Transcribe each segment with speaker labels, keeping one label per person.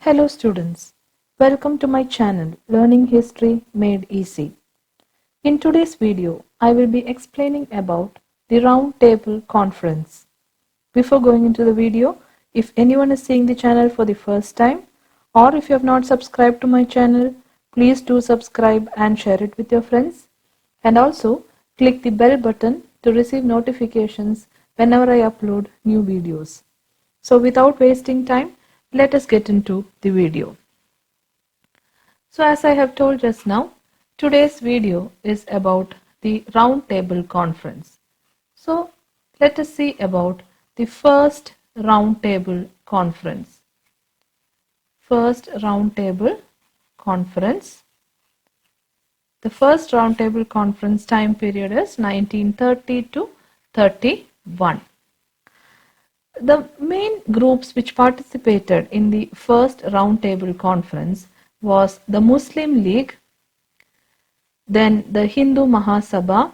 Speaker 1: Hello students, welcome to my channel Learning History Made Easy. In today's video, I will be explaining about the Round Table Conference. Before going into the video, if anyone is seeing the channel for the first time or if you have not subscribed to my channel, please do subscribe and share it with your friends. And also click the bell button to receive notifications whenever I upload new videos. So without wasting time, let us get into the video. So as I have told just now, today's video is about the Round Table Conference. So let us see about the first Round Table Conference. First Round Table Conference. The first Round Table Conference time period is 1930 to 31. The main groups which participated in the first Round Table Conference was the Muslim League, then the Hindu Mahasabha,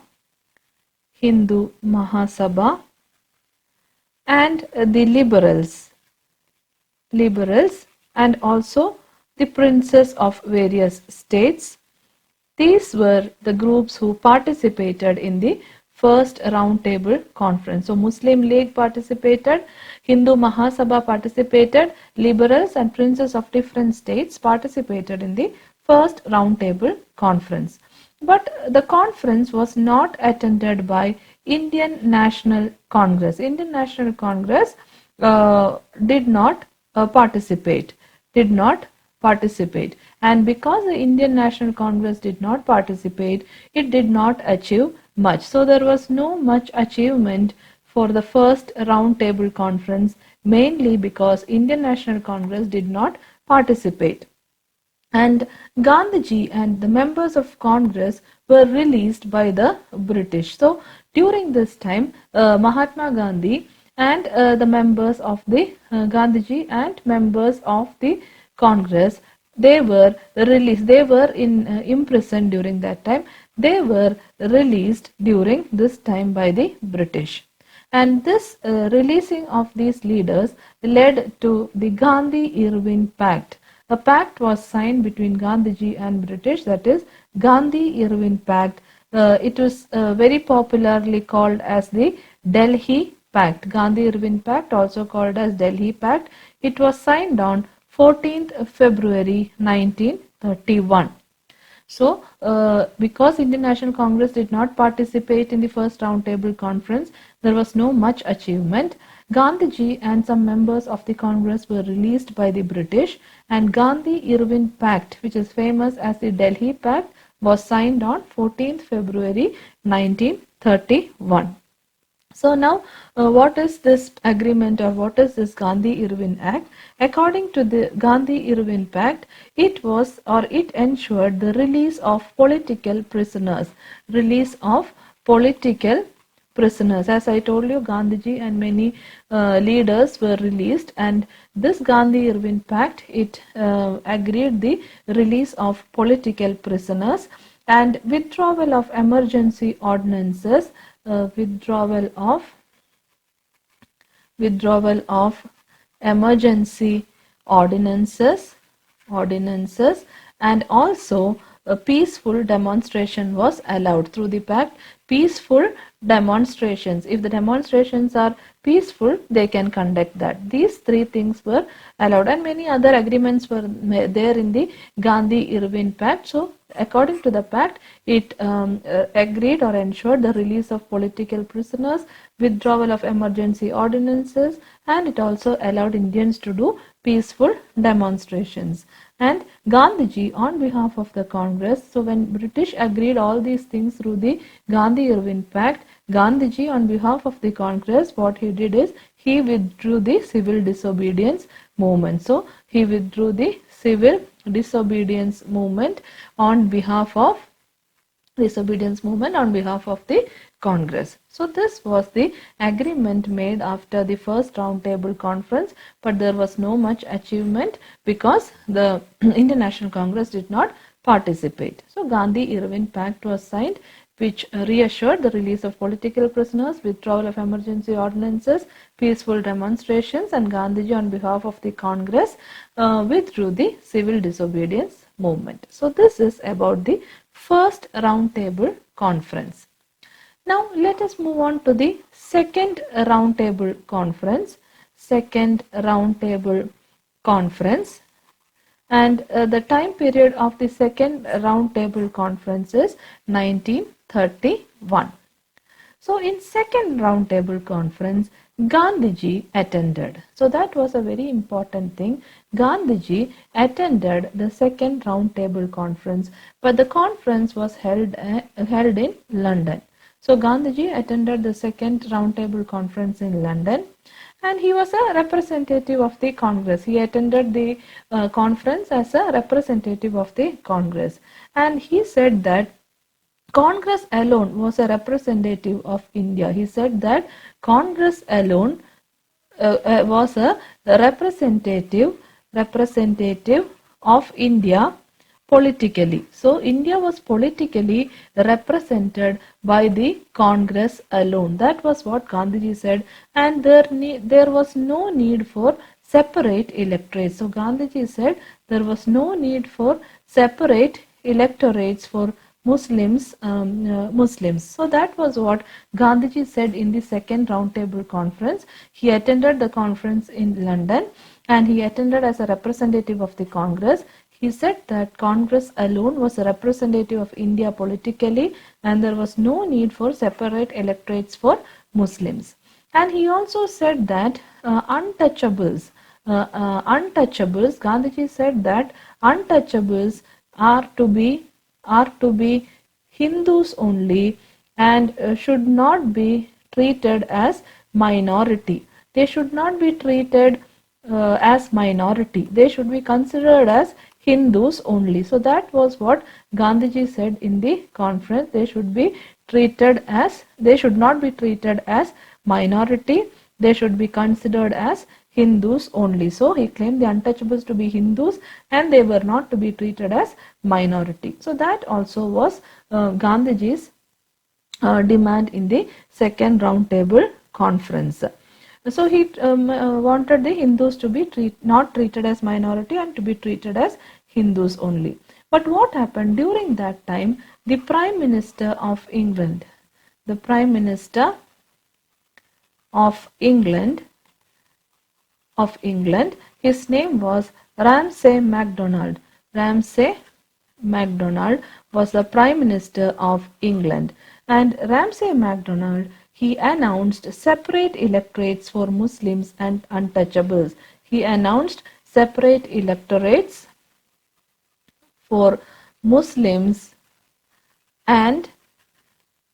Speaker 1: and the Liberals, and also the princes of various states. These were the groups who participated in the first Round Table Conference. So Muslim League participated, Hindu Mahasabha participated, liberals and princes of different states participated in the first Round Table Conference. But the conference was not attended by Indian National Congress. Indian National Congress did not participate. And because the Indian National Congress did not participate, it did not achieve much. So there was no much achievement for the first Round Table Conference, mainly because Indian National Congress did not participate. And Gandhiji and the members of Congress were released by the British. So during this time, Mahatma Gandhi and the members of the Gandhiji and members of the Congress, they were released. They were imprisoned during that time. They were released during this time by the British. And this releasing of these leaders led to the Gandhi Irwin Pact. A pact was signed between Gandhiji and British, that is Gandhi Irwin Pact. It was very popularly called as the Delhi Pact. Gandhi Irwin Pact, also called as Delhi Pact. It was signed on 14th February 1931. So, because Indian National Congress did not participate in the first Round Table Conference, there was no much achievement. Gandhiji and some members of the Congress were released by the British, and Gandhi Irwin Pact, which is famous as the Delhi Pact, was signed on 14th February 1931. So now, what is this agreement, or what is this Gandhi Irwin Act? According to the Gandhi Irwin Pact, it ensured the release of political prisoners. As I told you, Gandhiji and many leaders were released, and this Gandhi Irwin Pact, it agreed the release of political prisoners and withdrawal of emergency ordinances. Withdrawal of emergency ordinances, and also a peaceful demonstration was allowed through the pact. Peaceful demonstrations, if the demonstrations are peaceful, they can conduct that. These three things were allowed, and many other agreements were there in the Gandhi Irwin Pact. So according to the pact, it agreed or ensured the release of political prisoners, withdrawal of emergency ordinances, and it also allowed Indians to do peaceful demonstrations. And Gandhiji, on behalf of the Congress, so when British agreed all these things through the Gandhi Irwin Pact, Gandhiji, on behalf of the Congress, what he did is he withdrew the civil disobedience movement. So he withdrew the civil disobedience movement on behalf of the Congress. So this was the agreement made after the first Round Table Conference, but there was no much achievement because the Indian National Congress did not participate. So Gandhi Irwin Pact was signed. which reassured the release of political prisoners, withdrawal of emergency ordinances, peaceful demonstrations, and Gandhiji on behalf of the Congress withdrew the civil disobedience movement. So this is about the first round table conference. Now let us move on to the second round table conference. Second round table conference. And the time period of the second round table conference is 1931. So in second round table conference, Gandhiji attended. So that was a very important thing. Gandhiji attended the second round table conference, but the conference was held in London. So Gandhiji attended the second round table conference in London, and he was a representative of the Congress. He attended the conference as a representative of the Congress, and he said that Congress alone was a representative of India. He said that Congress alone was a representative of India politically. So India was politically represented by the Congress alone. That was what Gandhiji said, and there was no need for separate electorates. So Gandhiji said there was no need for separate electorates for Muslims. So that was what Gandhiji said in the second roundtable conference. He attended the conference in London, and he attended as a representative of the Congress. He said that Congress alone was a representative of India politically, and there was no need for separate electorates for Muslims. And he also said that untouchables, Gandhiji said that untouchables are to be Hindus only, and should not be treated as minority. They should not be treated as minority. They should be considered as Hindus only. So that was what Gandhiji said in the conference. They should not be treated as minority. They should be considered as Hindus only. So he claimed the untouchables to be Hindus, and they were not to be treated as minority. So that also was Gandhiji's demand in the second round table conference. So he wanted the Hindus to be not treated as minority and to be treated as Hindus only. But what happened during that time? The Prime Minister of England, his name was Ramsay MacDonald. Ramsay MacDonald was the Prime Minister of England, and Ramsay MacDonald, he announced separate electorates for Muslims and untouchables. He announced separate electorates for Muslims and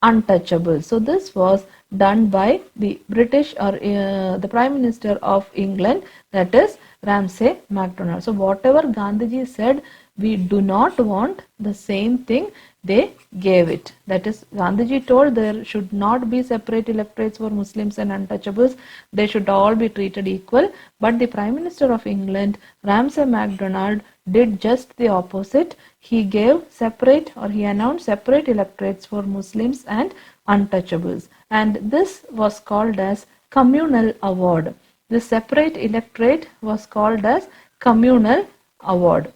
Speaker 1: untouchables. So this was done by the British or the Prime Minister of England, that is Ramsay MacDonald. So whatever Gandhiji said, we do not want the same thing, they gave it. That is, Gandhiji told there should not be separate electorates for Muslims and untouchables. They should all be treated equal. But the Prime Minister of England, Ramsay MacDonald, did just the opposite. He gave separate, or he announced separate electorates for Muslims and untouchables. And this was called as Communal Award. This separate electorate was called as Communal Award.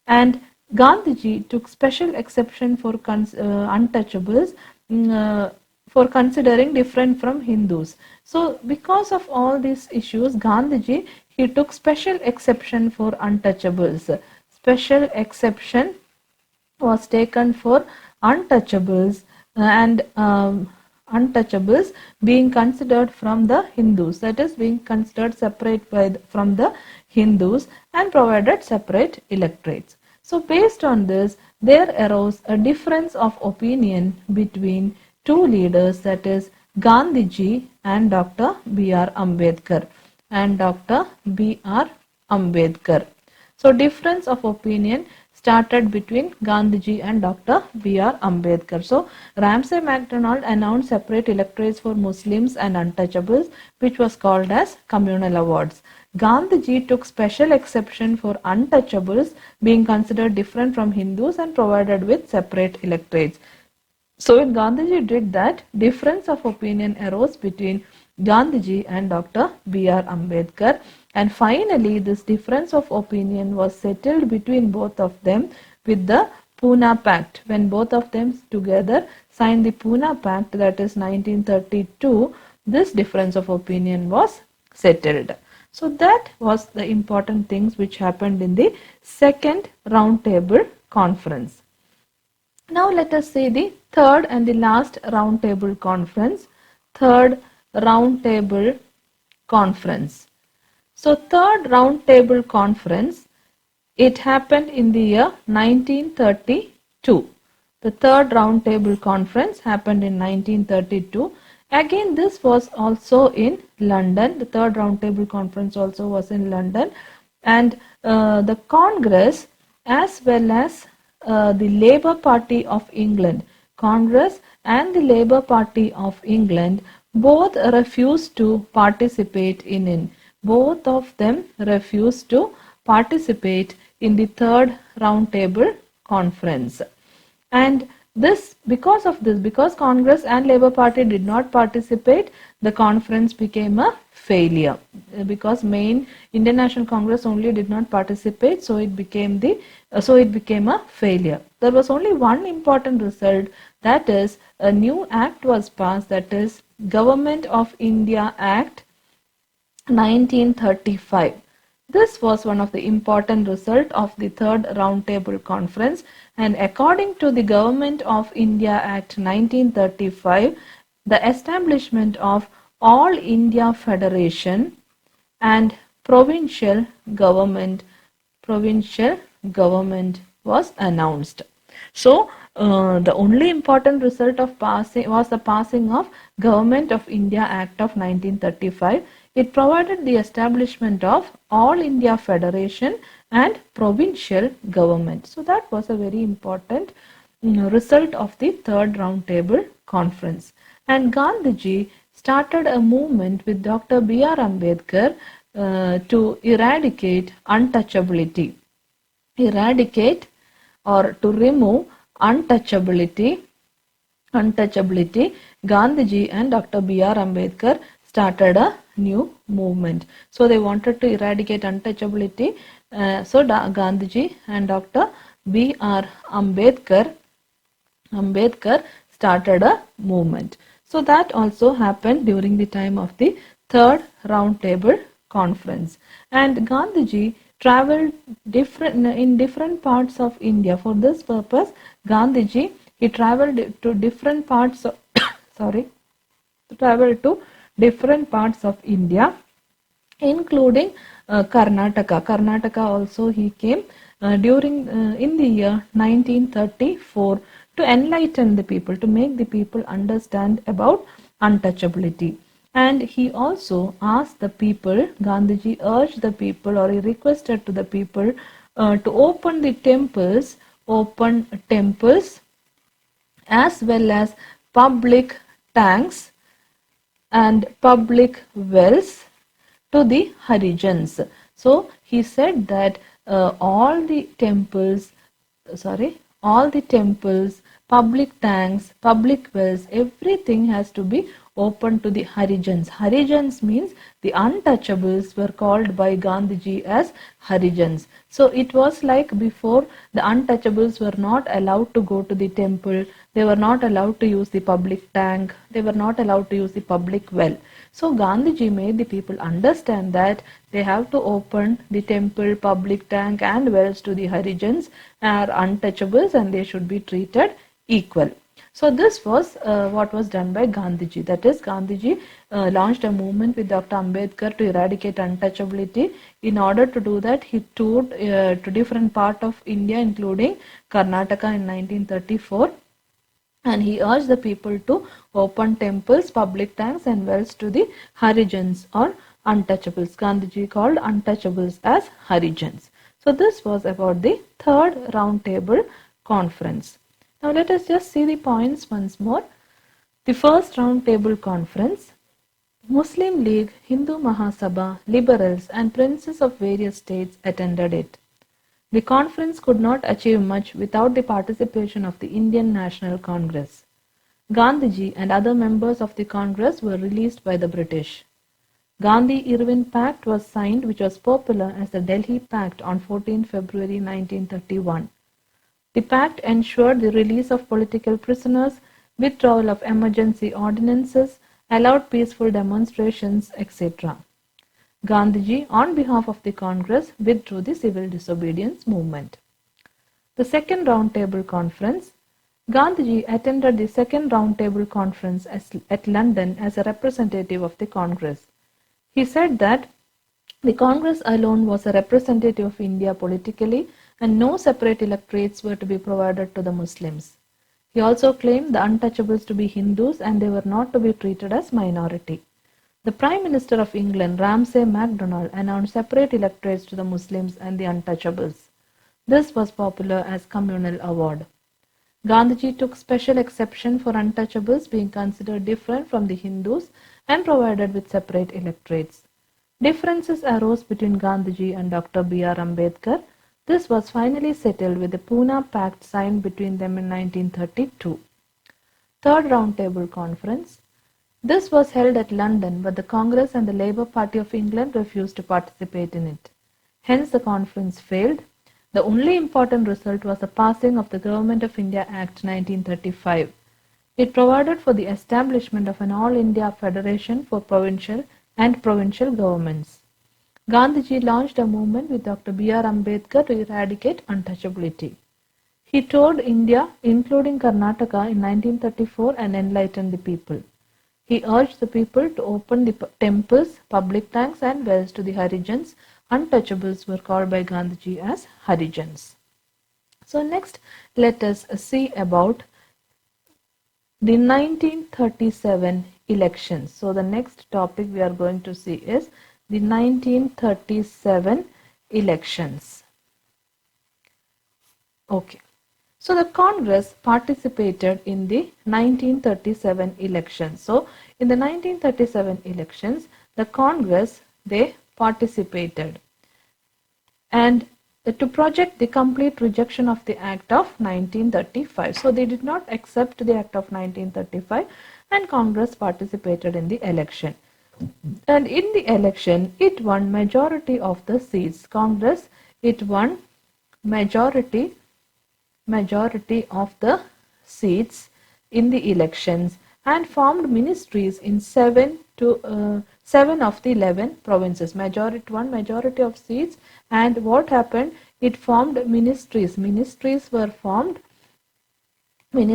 Speaker 1: And Gandhiji took special exception for untouchables for considering different from Hindus. So because of all these issues, Gandhiji, he took special exception for untouchables. Special exception was taken for untouchables, and untouchables being considered from the Hindus, that is being considered separate from the Hindus, and provided separate electorates. So based on this, there arose a difference of opinion between two leaders, that is Gandhiji and Dr. BR Ambedkar. So difference of opinion started between Gandhiji and Dr. BR Ambedkar. So Ramsay MacDonald announced separate electorates for Muslims and untouchables, which was called as Communal Awards. Gandhiji took special exception for untouchables being considered different from Hindus and provided with separate electorates. So when Gandhiji did that, difference of opinion arose between Gandhiji and Dr. B.R. Ambedkar, and finally this difference of opinion was settled between both of them with the Poona Pact. When both of them together signed the Poona Pact, that is 1932, this difference of opinion was settled. So that was the important things which happened in the second round table conference. Now let us see the third and the last round table conference. Third round table conference. So third round table conference, it happened in the year 1932. The third round table conference happened in 1932. Again, this was also in London. The third round table conference also was in London, and the Congress as well as the Labour Party of England, Congress and the Labour Party of England both refused to participate in it. Both of them refused to participate in the third round table conference. And this, because Congress and Labour Party did not participate, the conference became a failure. Because main Indian National Congress only did not participate, so it became a failure. There was only one important result, that is a new act was passed, that is Government of India Act 1935. This was one of the important result of the third roundtable conference, and according to the Government of India Act 1935, the establishment of All India Federation and provincial government was announced. So the only important result of passing was the passing of Government of India Act of 1935. It provided the establishment of All India Federation and provincial government. So that was a very important result of the third round table conference. And Gandhiji started a movement with Dr. B.R. Ambedkar to eradicate untouchability. Eradicate or to remove untouchability. Gandhiji and Dr. B.R. Ambedkar started a new movement. So they wanted to eradicate untouchability. So Gandhiji and Dr. B.R. Ambedkar started a movement. So that also happened during the time of the third round table conference. And Gandhiji traveled in different parts of India. For this purpose, Gandhiji, he traveled to different parts of different parts of India, including Karnataka. Karnataka also he came in the year 1934 to enlighten the people, to make the people understand about untouchability. And he also asked the people, Gandhiji urged the people, or he requested to the people to open temples as well as public tanks and public wells to the Harijans. So he said that all the temples, public tanks, public wells, everything has to be open to the Harijans. Harijans means the untouchables were called by Gandhiji as Harijans. So it was like before, the untouchables were not allowed to go to the temple, they were not allowed to use the public tank, they were not allowed to use the public well. So Gandhiji made the people understand that they have to open the temple, public tank and wells to the Harijans, are untouchables, and they should be treated equal. So this was what was done by Gandhiji. That is, Gandhiji launched a movement with Dr. Ambedkar to eradicate untouchability. In order to do that, he toured to different parts of India, including Karnataka in 1934. And he urged the people to open temples, public tanks and wells to the Harijans or untouchables. Gandhiji called untouchables as Harijans. So this was about the third round table conference. Now let us just see the points once more. The first round table conference, Muslim League, Hindu Mahasabha, liberals and princes of various states attended it. The conference could not achieve much without the participation of the Indian National Congress. Gandhiji and other members of the Congress were released by the British. Gandhi Irwin Pact was signed, which was popular as the Delhi Pact on 14 February 1931. The pact ensured the release of political prisoners, withdrawal of emergency ordinances, allowed peaceful demonstrations, etc. Gandhiji, on behalf of the Congress, withdrew the civil disobedience movement. The Second Roundtable Conference. Gandhiji attended the Second Roundtable Conference at London as a representative of the Congress. He said that the Congress alone was a representative of India politically and no separate electorates were to be provided to the Muslims. He also claimed the untouchables to be Hindus and they were not to be treated as minority. The Prime Minister of England, Ramsay MacDonald, announced separate electorates to the Muslims and the untouchables. This was popular as Communal Award. Gandhiji took special exception for untouchables being considered different from the Hindus and provided with separate electorates. Differences arose between Gandhiji and Dr. BR Ambedkar. This was finally settled with the Poona Pact signed between them in 1932. Third Roundtable Conference. This was held at London, but the Congress and the Labour Party of England refused to participate in it. Hence the conference failed. The only important result was the passing of the Government of India Act 1935. It provided for the establishment of an all-India federation for provincial governments. Gandhiji launched a movement with Dr. B.R. Ambedkar to eradicate untouchability. He toured India, including Karnataka, in 1934 and enlightened the people. He urged the people to open the temples, public tanks and wells to the Harijans. Untouchables were called by Gandhiji as Harijans. So next, let us see about the 1937 elections. So the next topic we are going to see is the 1937 elections. Okay. So the Congress participated in the 1937 elections. So in the 1937 elections, the Congress, they participated and to project the complete rejection of the Act of 1935. So they did not accept the Act of 1935 and Congress participated in the election. And in the election, it won majority of the seats. Congress, it won majority of the seats in the elections and formed ministries in 7 of the 11 provinces. Majority of seats, and what happened? It formed ministries. Ministries were formed in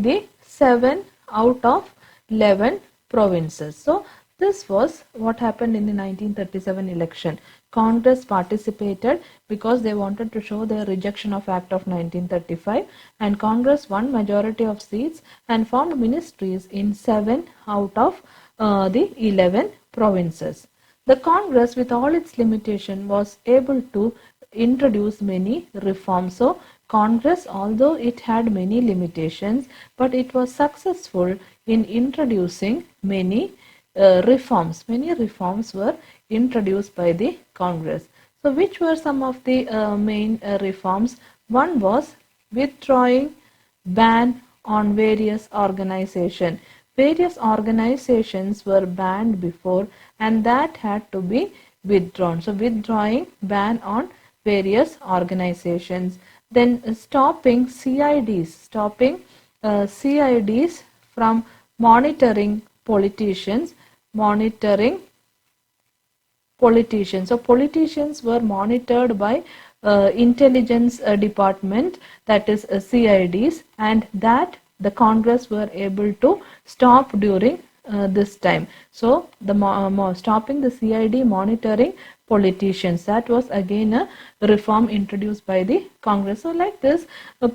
Speaker 1: the 7 out of 11 provinces. So this was what happened in the 1937 election. Congress participated because they wanted to show their rejection of Act of 1935, and Congress won majority of seats and formed ministries in 7 out of the 11 provinces. The Congress, with all its limitation, was able to introduce many reforms. So Congress, although it had many limitations, but it was successful in introducing many reforms. Many reforms were introduced by the Congress. So which were some of the main reforms? One was withdrawing ban on various organizations. Various organizations were banned before and that had to be withdrawn. So withdrawing ban on various organizations. Then stopping CIDs from monitoring politicians. So politicians were monitored by intelligence department, that is CIDs, and that the Congress were able to stop during this time. So the stopping the CID monitoring politicians, that was again a reform introduced by the Congress. So like this,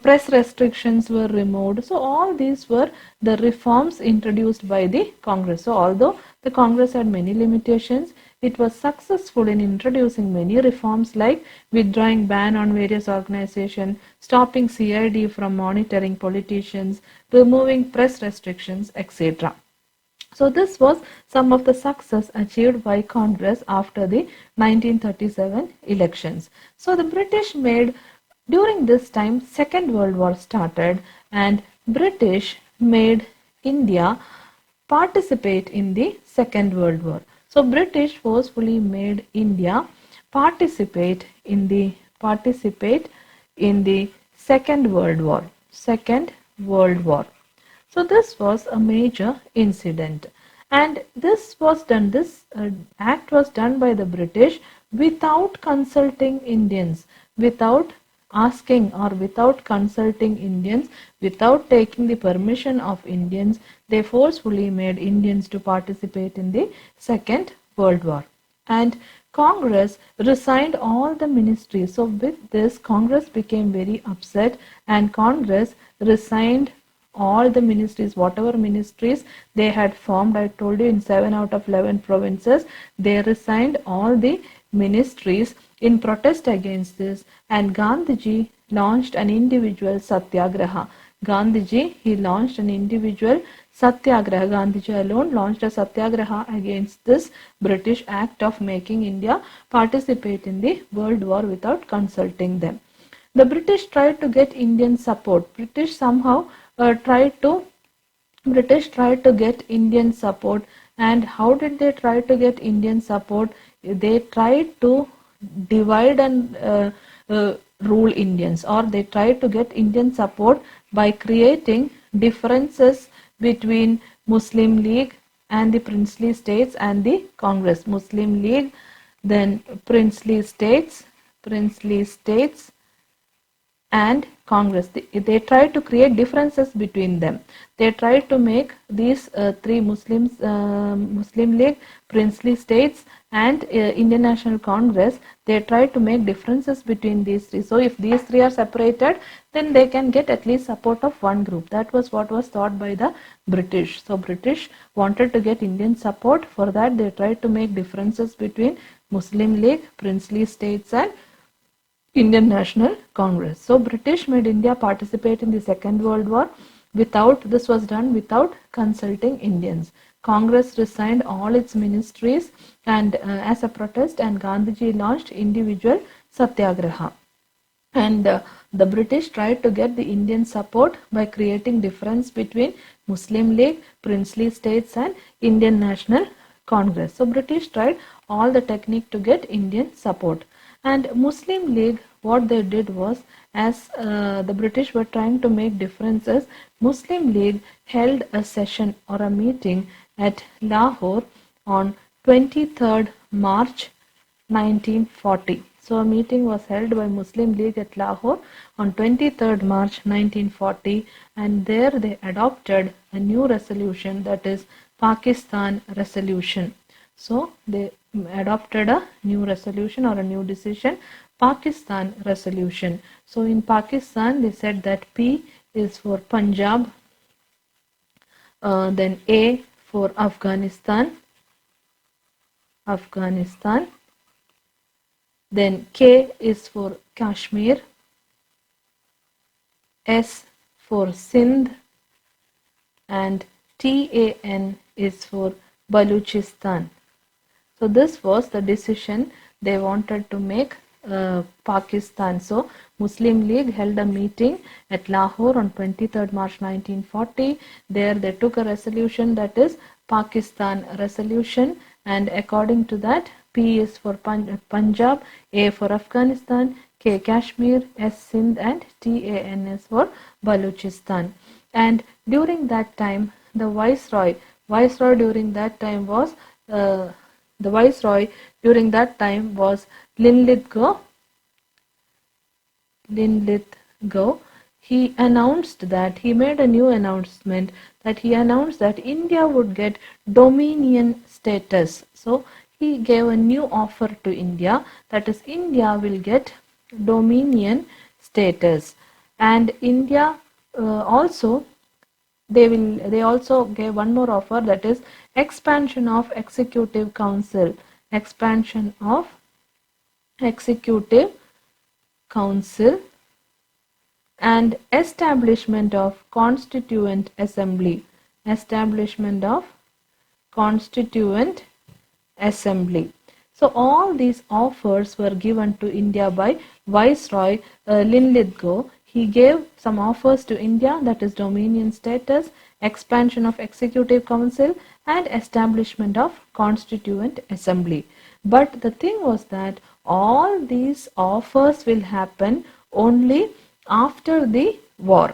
Speaker 1: press restrictions were removed. So all these were the reforms introduced by the Congress. So although the Congress had many limitations, it was successful in introducing many reforms like withdrawing ban on various organizations, stopping CID from monitoring politicians, removing press restrictions, etc. So this was some of the success achieved by Congress after the 1937 elections. So the British made, during this time, Second World War started, and British made India participate in the Second World War. So British forcefully made India participate in the Second World War. Second World War. So this was a major incident, and this act was done by the British without consulting Indians, without asking or without consulting Indians, without taking the permission of Indians. They forcefully made Indians to participate in the Second World War. And Congress resigned all the ministries. So with this, Congress became very upset, and Congress resigned all the ministries, whatever ministries they had formed. I told you in 7 out of 11 provinces, they resigned all the ministries in protest against this, and Gandhiji launched an individual satyagraha. He launched an individual satyagraha. Gandhiji alone launched a satyagraha against this British act of making India participate in the World War without consulting them. The British tried to get Indian support. British tried to get Indian support. And how did they try to get Indian support? They tried to divide and rule Indians, or they tried to get Indian support by creating differences between Muslim League and the princely states and the Congress. Muslim League, then princely states and Congress. They tried to create differences between them. They tried to make these three Muslim League, princely states and Indian National Congress. They tried to make differences between these three. So if these three are separated, then they can get at least support of one group. That was what was thought by the British. So British wanted to get Indian support. For that, they tried to make differences between Muslim League, princely states and Indian National Congress. So British made India participate in the Second World War. This was done without consulting Indians. Congress resigned all its ministries and as a protest, and Gandhiji launched individual satyagraha. And the British tried to get the Indian support by creating difference between Muslim League, princely states and Indian National Congress. So British tried all the technique to get Indian support. And Muslim League, what they did was, as the British were trying to make differences, Muslim League held a session or a meeting at Lahore on 23rd March 1940. So a meeting was held by Muslim League at Lahore on 23rd March 1940, and there they adopted a new resolution, that is Pakistan Resolution. So they adopted a new resolution or a new decision, Pakistan Resolution. So in Pakistan, they said that P is for Punjab, then A for Afghanistan, then K is for Kashmir, S for Sindh, and TAN is for Baluchistan. So this was the decision they wanted to make Pakistan. So Muslim League held a meeting at Lahore on 23rd March 1940. There they took a resolution, that is Pakistan Resolution, and according to that, P is for Punjab, A for Afghanistan, K Kashmir, S Sindh and TAN is for Baluchistan. And during that time, the Viceroy during that time was Linlithgow. He made a new announcement that India would get dominion status. So he gave a new offer to India, that is India will get dominion status, and India they also gave one more offer, that is expansion of Executive Council, and establishment of Constituent Assembly. So all these offers were given to India by Viceroy Linlithgow. he gave some offers to India, that is dominion status, expansion of executive council and establishment of constituent assembly. But the thing was that all these offers will happen only after the war.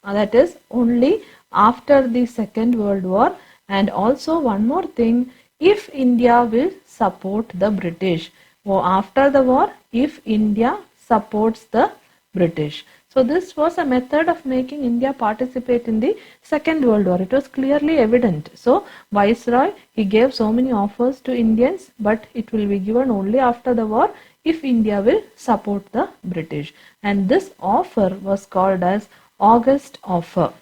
Speaker 1: That is only after the Second World War. And also one more thing, if India will support the British, or after the war, if India supports the British. So this was a method of making India participate in the Second World War. It was clearly evident. So Viceroy, he gave so many offers to Indians, but it will be given only after the war if India will support the British. And this offer was called as August Offer.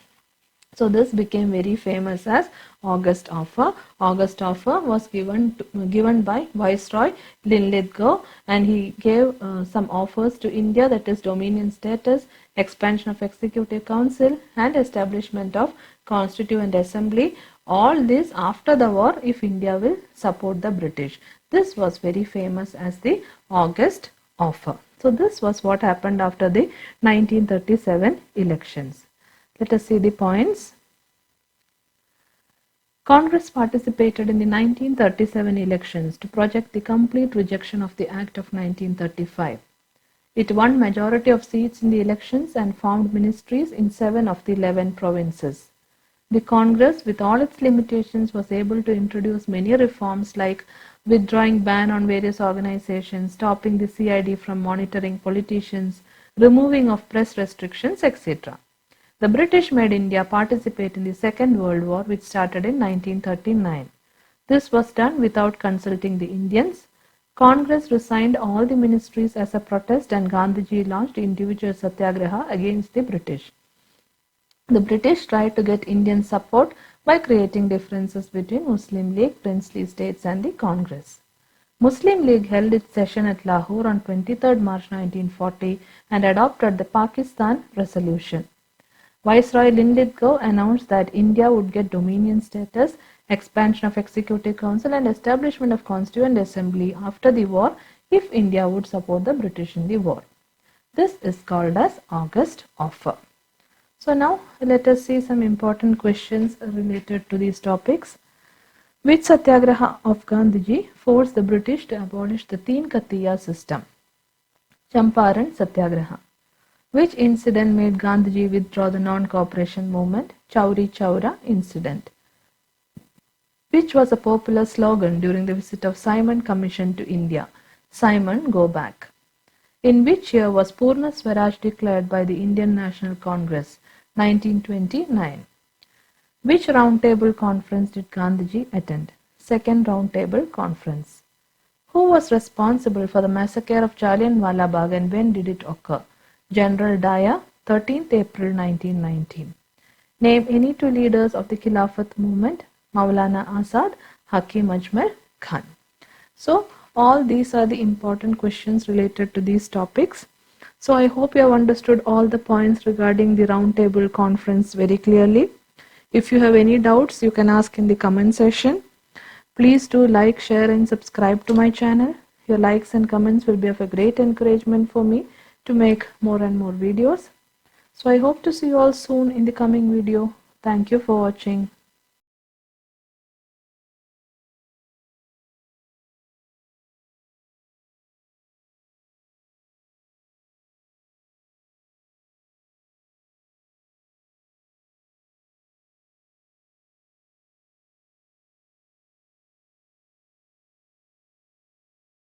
Speaker 1: So this became very famous as August Offer. August Offer was given by Viceroy Linlithgow, and he gave some offers to India, that is dominion status, expansion of executive council and establishment of constituent assembly. All this after the war if India will support the British. This was very famous as the August Offer. So this was what happened after the 1937 elections. Let us see the points. Congress participated in the 1937 elections to project the complete rejection of the Act of 1935. It won majority of seats in the elections and formed ministries in 7 of the 11 provinces. The Congress, with all its limitations, was able to introduce many reforms like withdrawing ban on various organizations, stopping the CID from monitoring politicians, removing of press restrictions, etc. The British made India participate in the Second World War, which started in 1939. This was done without consulting the Indians. Congress resigned all the ministries as a protest, and Gandhiji launched individual satyagraha against the British. The British tried to get Indian support by creating differences between Muslim League, princely states and the Congress. Muslim League held its session at Lahore on 23rd March 1940 and adopted the Pakistan Resolution. Viceroy Linlithgow announced that India would get dominion status, expansion of executive council and establishment of constituent assembly after the war if India would support the British in the war. This is called as August Offer. So now let us see some important questions related to these topics. Which satyagraha of Gandhiji forced the British to abolish the Teen Kattiya system? Champaran Satyagraha. Which incident made Gandhiji withdraw the non-cooperation movement? Chauri Chaura incident. Which was a popular slogan during the visit of Simon Commission to India? Simon, go back. In which year was Poona Swaraj declared by the Indian National Congress? 1929. Which roundtable conference did Gandhiji attend? Second roundtable conference. Who was responsible for the massacre of Jallianwala Bagh and when did it occur? General Daya, 13th April 1919. Name any two leaders of the Khilafat movement. Maulana Azad, Hakim Ajmer Khan. So all these are the important questions related to these topics. So I hope you have understood all the points regarding the roundtable conference very clearly. If you have any doubts, you can ask in the comment section. Please do like, share and subscribe to my channel. Your likes and comments will be of a great encouragement for me to make more and more videos. So I hope to see you all soon in the coming video. Thank you for watching.